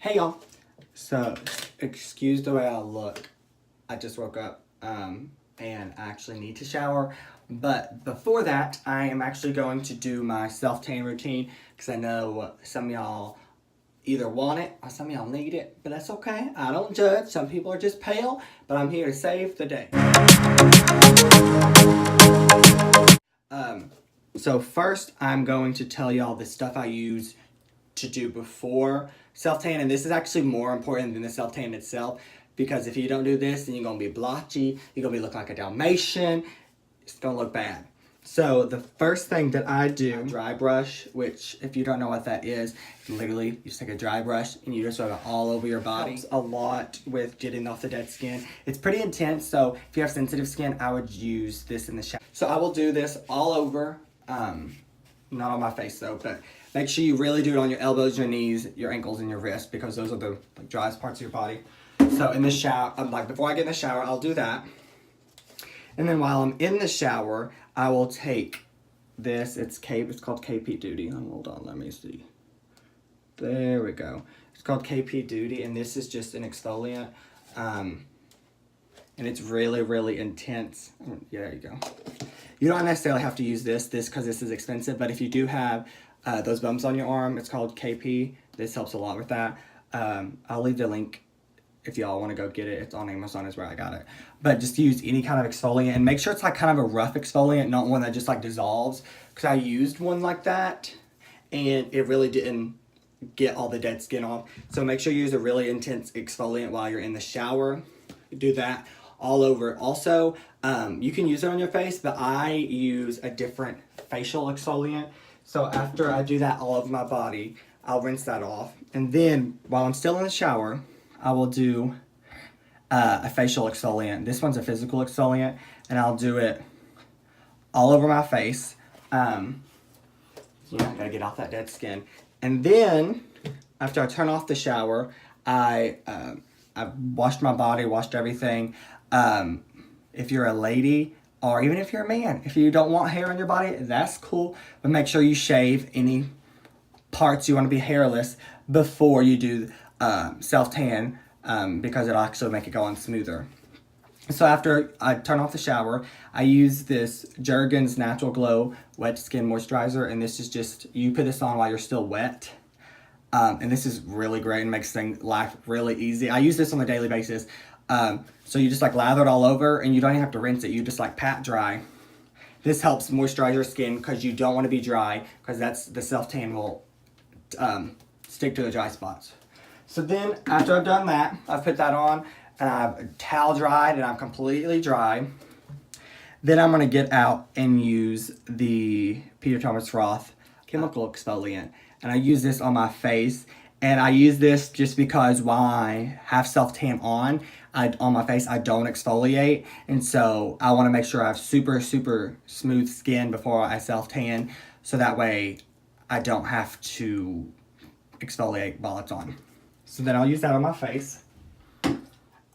Hey y'all. So, excuse the way I look. I just woke up and I actually need to shower. But before that, I am actually going to do my self-tan routine because I know some of y'all either want it or some of y'all need it. But that's okay. I don't judge. Some people are just pale, but I'm here to save the day. So first, I'm going to tell y'all the stuff I use to do before self-tan, and this is actually more important than the self-tan itself, because if you don't do this, then you're gonna be blotchy, you're gonna be looking like a Dalmatian, it's gonna look bad. So the first thing that I do, dry brush, which if you don't know what that is, literally you just take a dry brush and you just rub it all over your body. Helps a lot with getting off the dead skin. It's pretty intense, so if you have sensitive skin, I would use this in the shower. So I will do this all over, not on my face though, but make sure you really do it on your elbows, your knees, your ankles, and your wrists, because those are the driest parts of your body. So in the shower, before I get in the shower, I'll do that. And then while I'm in the shower, I will take this. It's called KP Duty. Hold on, let me see. There we go. It's called KP Duty, and this is just an exfoliant. And it's really, really intense. Yeah, there you go. You don't necessarily have to use this because this is expensive, but if you do have those bumps on your arm, it's called KP. This helps a lot with that. I'll leave the link if y'all want to go get it. It's on Amazon is where I got it. But just use any kind of exfoliant and make sure it's like kind of a rough exfoliant, not one that just like dissolves. Because I used one like that and it really didn't get all the dead skin off. So make sure you use a really intense exfoliant while you're in the shower. Do that all over. Also, you can use it on your face, but I use a different facial exfoliant. So after I do that all over my body, I'll rinse that off. And then while I'm still in the shower, I will do a facial exfoliant. This one's a physical exfoliant, and I'll do it all over my face. I gotta get off that dead skin. And then after I turn off the shower, I've washed my body, washed everything. If you're a lady, or even if you're a man, if you don't want hair on your body, that's cool. But make sure you shave any parts you want to be hairless before you do self-tan, because it'll actually make it go on smoother. So after I turn off the shower, I use this Jergens Natural Glow Wet Skin Moisturizer, and this is just, you put this on while you're still wet. And this is really great and makes life really easy. I use this on a daily basis. So you just like lather it all over and you don't even have to rinse it. You just like pat dry. This helps moisturize your skin because you don't want to be dry, because that's the self-tan will stick to the dry spots. So then after I've done that, I've put that on and I've towel dried and I'm completely dry. Then I'm going to get out and use the Peter Thomas Roth chemical exfoliant. And I use this on my face. And I use this just because while I have self-tan on my face, I don't exfoliate. And so I want to make sure I have super, super smooth skin before I self-tan. So that way I don't have to exfoliate while it's on. So then I'll use that on my face.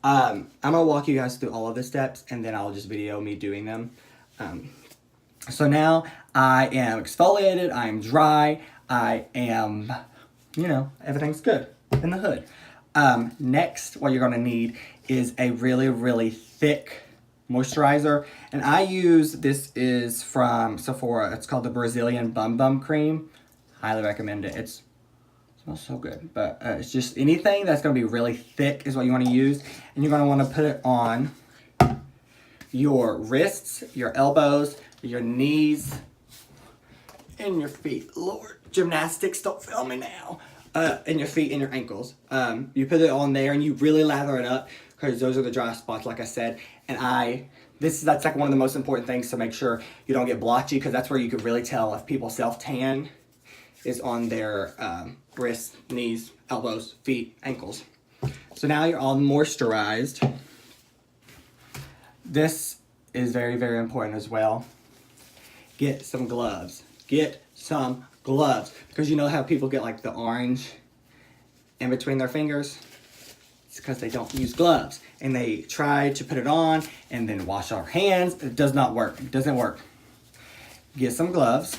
I'm going to walk you guys through all of the steps, and then I'll just video me doing them. So now I am exfoliated, I am dry, I am, everything's good in the hood. Next, what you're going to need is a really, really thick moisturizer. And I use, this is from Sephora. It's called the Brazilian Bum Bum Cream. Highly recommend it. It smells so good. But it's just anything that's going to be really thick is what you want to use. And you're going to want to put it on your wrists, your elbows, your knees, and your feet. Lord, gymnastics, don't fail me now. And your feet and your ankles. You put it on there and you really lather it up, because those are the dry spots, like I said. And that's like one of the most important things to make sure you don't get blotchy, because that's where you could really tell if people self-tan is on their wrists, knees, elbows, feet, ankles. So now you're all moisturized. This is very, very important as well. Get some gloves. Get some gloves, because you know how people get like the orange in between their fingers? It's because they don't use gloves and they try to put it on and then wash our hands. It does not work. It doesn't work. Get some gloves,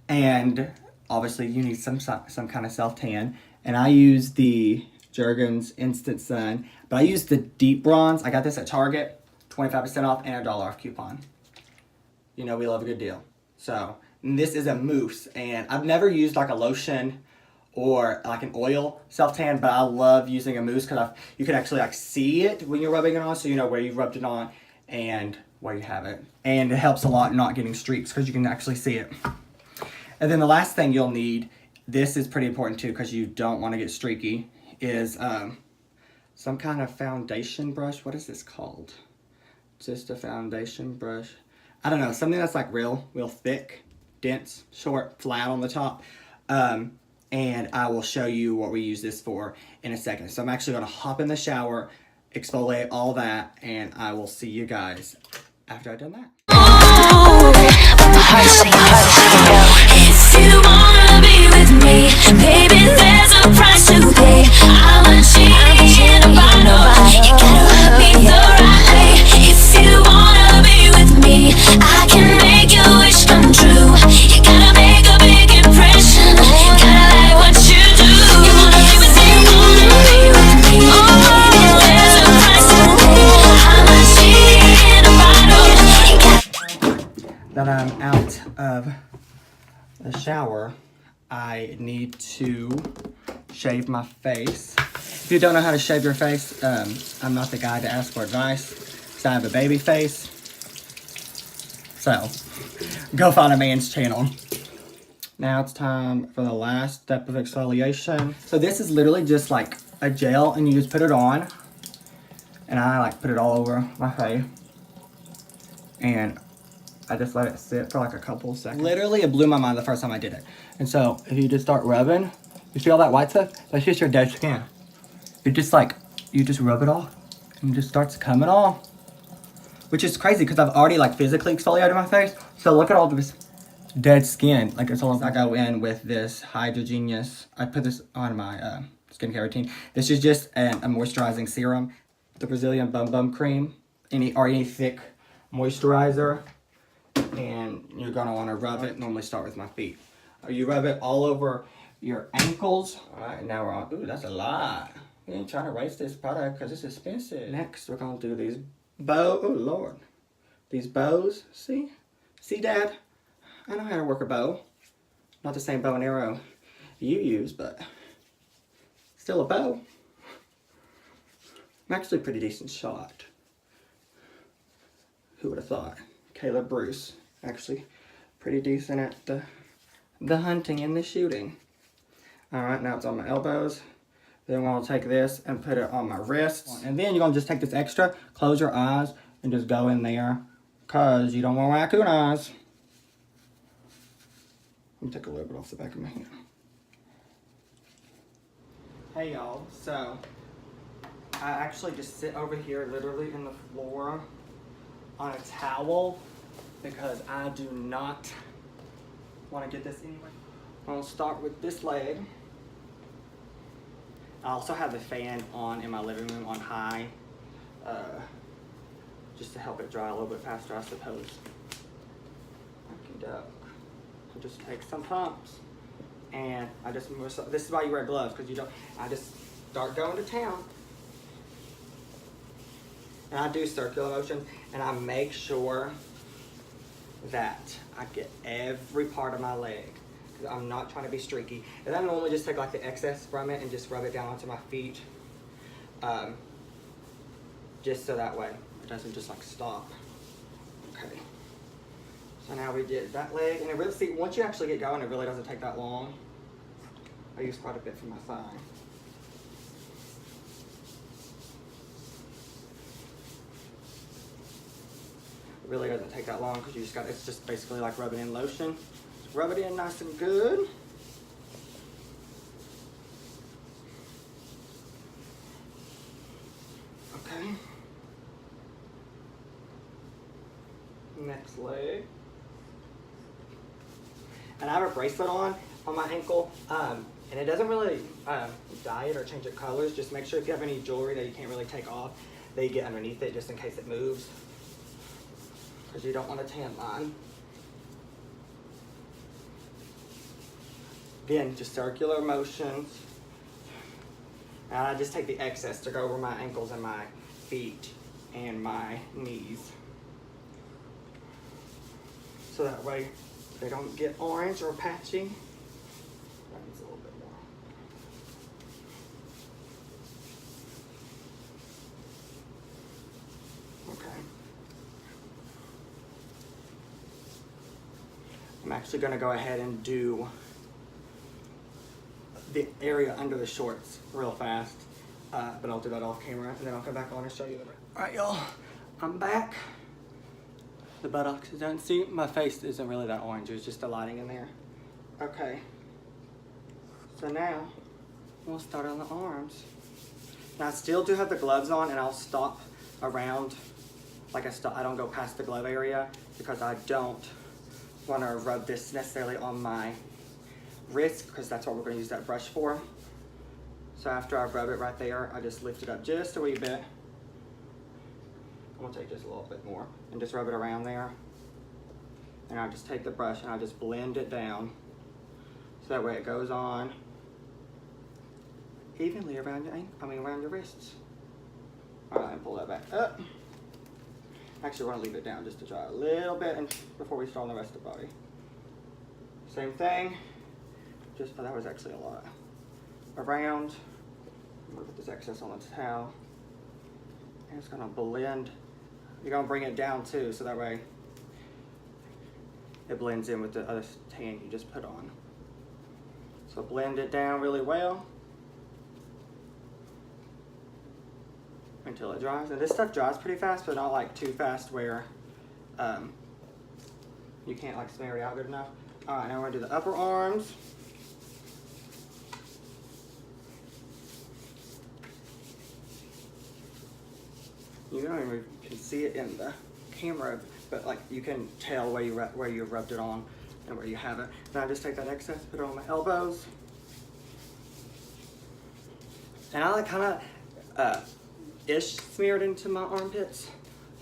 and obviously you need some kind of self-tan, And I use the Jergens Instant Sun, but I use the Deep Bronze. I got this at Target, 25% off and a $1 off coupon. You know we love a good deal. So, and this is a mousse, and I've never used like a lotion or like an oil self-tan, but I love using a mousse because you can actually like see it when you're rubbing it on, so you know where you rubbed it on and where you have it. And it helps a lot not getting streaks because you can actually see it. And then the last thing you'll need, this is pretty important too because you don't want to get streaky, is some kind of foundation brush. What is this called? Just a foundation brush. I don't know, something that's like real thick, dense, short, flat on the top. And I will show you what we use this for in a second. So I'm actually gonna hop in the shower, exfoliate all that, and I will see you guys after I've done that. If you wanna be with me, baby, there's a price to pay. I'm a genie in a bottle. You gotta rub me the right way. If you wanna be with me, I can make your wish come true. You gotta make a big impression. Gotta like what you do. You wanna be with me, there's a price to pay. I'm a genie in a bottle. That I'm out of the shower, I need to shave my face. If you don't know how to shave your face, I'm not the guy to ask for advice because I have a baby face. So, go find a man's channel. Now it's time for the last step of exfoliation. So this is literally just like a gel and you just put it on. And I like put it all over my face. And I just let it sit for like a couple of seconds. Literally, it blew my mind the first time I did it. And so, if you just start rubbing, you see all that white stuff? That's just your dead skin. You just rub it off, and it just starts coming off. Which is crazy, because I've already like physically exfoliated my face. So look at all this dead skin. Like it's all, I go in with this Hydrogenius. I put this on my skincare routine. This is just a moisturizing serum. The Brazilian Bum Bum Cream. Any thick moisturizer. And you're gonna wanna rub it. Normally start with my feet. You rub it all over your ankles. All right, now we're on. Ooh, that's a lot. We ain't trying to waste this product because it's expensive. Next, we're gonna do these bows. Oh Lord, these bows. See, Dad? I know how to work a bow. Not the same bow and arrow you use, but still a bow. I'm actually a pretty decent shot. Who would have thought? Caleb Bruce, actually pretty decent at the hunting and the shooting. All right, now it's on my elbows. Then I'm gonna take this and put it on my wrists. And then you're gonna just take this extra, close your eyes, and just go in there, cause you don't want raccoon eyes. Let me take a little bit off the back of my hand. Hey y'all, so I actually just sit over here literally in the floor on a towel because I do not want to get this anyway. I'll start with this leg. I also have the fan on in my living room on high, just to help it dry a little bit faster, I suppose. Okey-doke. I'll just take some pumps, and I just move. This is why you wear gloves, because you don't. I just start going to town, and I do circular motion, and I make sure that I get every part of my leg. I'm not trying to be streaky. And I normally just take like the excess from it and just rub it down onto my feet. Just so that way it doesn't just like stop. Okay. So now we did that leg. And it really, see, once you actually get going, it really doesn't take that long. I use quite a bit for my thigh. It really doesn't take that long because you just got, it's just basically like rubbing in lotion. Rub it in nice and good. Okay. Next leg. And I have a bracelet on my ankle, and it doesn't really dye it or change its colors. Just make sure if you have any jewelry that you can't really take off, that you get underneath it just in case it moves, because you don't want a tan line. Again, just circular motions, And I just take the excess to go over my ankles and my feet and my knees. So that way they don't get orange or patchy. That needs a little bit more. Okay. I'm actually gonna go ahead and do the area under the shorts real fast, but I'll do that off camera and then I'll come back on and show you the rest. All right, y'all, I'm back. The buttocks is done. See, my face isn't really that orange, it's just the lighting in there. Okay, so now we'll start on the arms. Now I still do have the gloves on and I'll stop around, like I don't go past the glove area because I don't want to rub this necessarily on my wrist because that's what we're going to use that brush for. So after I rub it right there, I just lift it up just a wee bit. I'm going to take just a little bit more and just rub it around there. And I just take the brush and I just blend it down so that way it goes on evenly around around your wrists. All right, pull that back up. Actually, we're going to leave it down just to dry a little bit and before we start on the rest of the body. Same thing. Oh, that was actually a lot. Around. I'm gonna put this excess on the towel. And it's gonna blend. You're gonna bring it down too, so that way it blends in with the other tan you just put on. So blend it down really well until it dries. And this stuff dries pretty fast, but not like too fast where you can't like smear it out good enough. All right, now we're gonna do the upper arms. You don't even can see it in the camera, but like you can tell where you rubbed it on and where you haven't. Now I just take that excess, put it on my elbows, and I like kind of ish smeared into my armpits.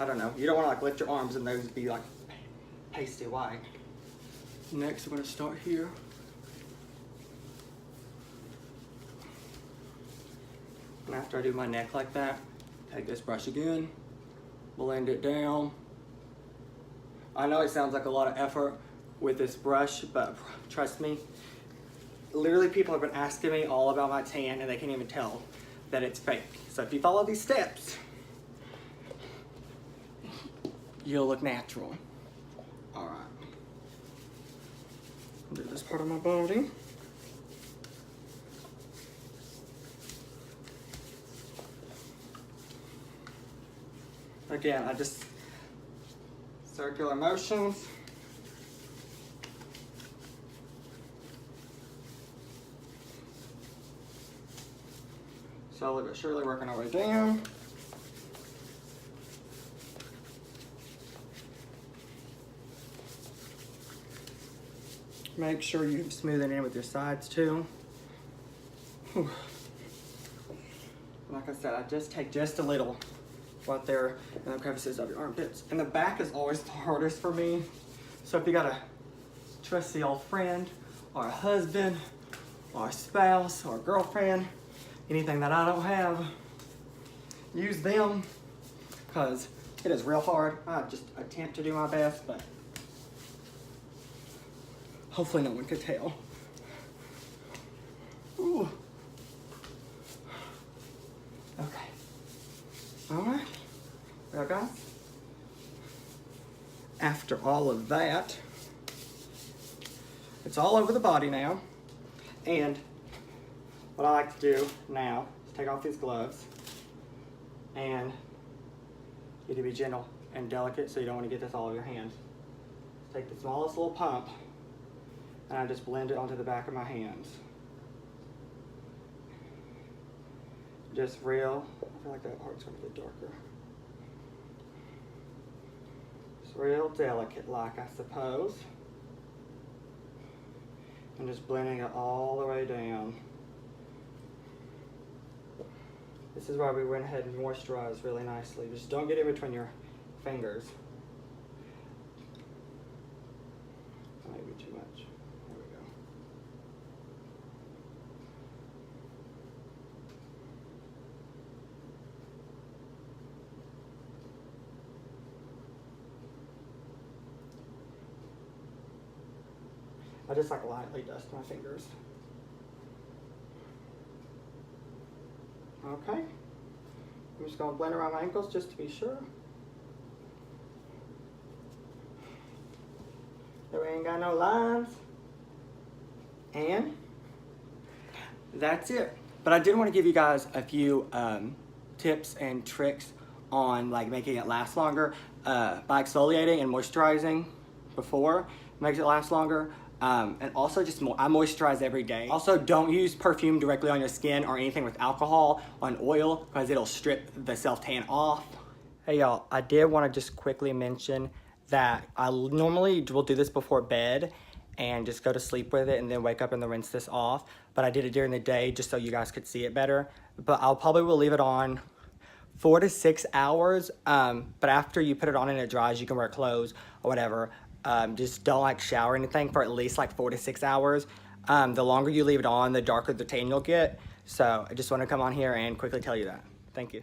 I don't know. You don't want to like lift your arms and those be like pasty white. Next, I'm gonna start here. And after I do my neck like that, take this brush again, blend it down. I know it sounds like a lot of effort with this brush, but trust me, literally people have been asking me all about my tan and they can't even tell that it's fake. So if you follow these steps, you'll look natural. All right. Do this part of my body. Again, I just circular motions. Slowly but surely working our way down. Make sure you smooth it in with your sides too. Whew. Like I said, I just take just a little right there in the crevices of your armpits. And the back is always the hardest for me. So if you got a trusty old friend or a husband or a spouse or a girlfriend, anything that I don't have, use them because it is real hard. I just attempt to do my best, but hopefully no one could tell. Ooh. Okay. All right. Well, guys, after all of that, it's all over the body now. And what I like to do now is take off these gloves, and you need to be gentle and delicate so you don't want to get this all over your hands. Take the smallest little pump and I just blend it onto the back of my hands. Just real, I feel like that part's gonna get darker. Just real delicate like, I suppose. And just blending it all the way down. This is why we went ahead and moisturized really nicely. Just don't get in between your fingers. That might be too much. There we go. I just like lightly dust my fingers. Okay. I'm just gonna blend around my ankles just to be sure. There ain't got no lines. And that's it. But I did want to give you guys a few tips and tricks on like making it last longer by exfoliating and moisturizing before makes it last longer. And also just I moisturize every day. Also, don't use perfume directly on your skin or anything with alcohol on oil because it'll strip the self-tan off. Hey y'all, I did want to just quickly mention that I normally will do this before bed and just go to sleep with it and then wake up and then rinse this off. But I did it during the day just so you guys could see it better. But I'll probably will leave it on 4 to 6 hours. But after you put it on and it dries, you can wear clothes or whatever. Just don't like shower or anything for at least like 4 to 6 hours. The longer you leave it on, the darker the tan you'll get. So I just want to come on here and quickly tell you that. Thank you.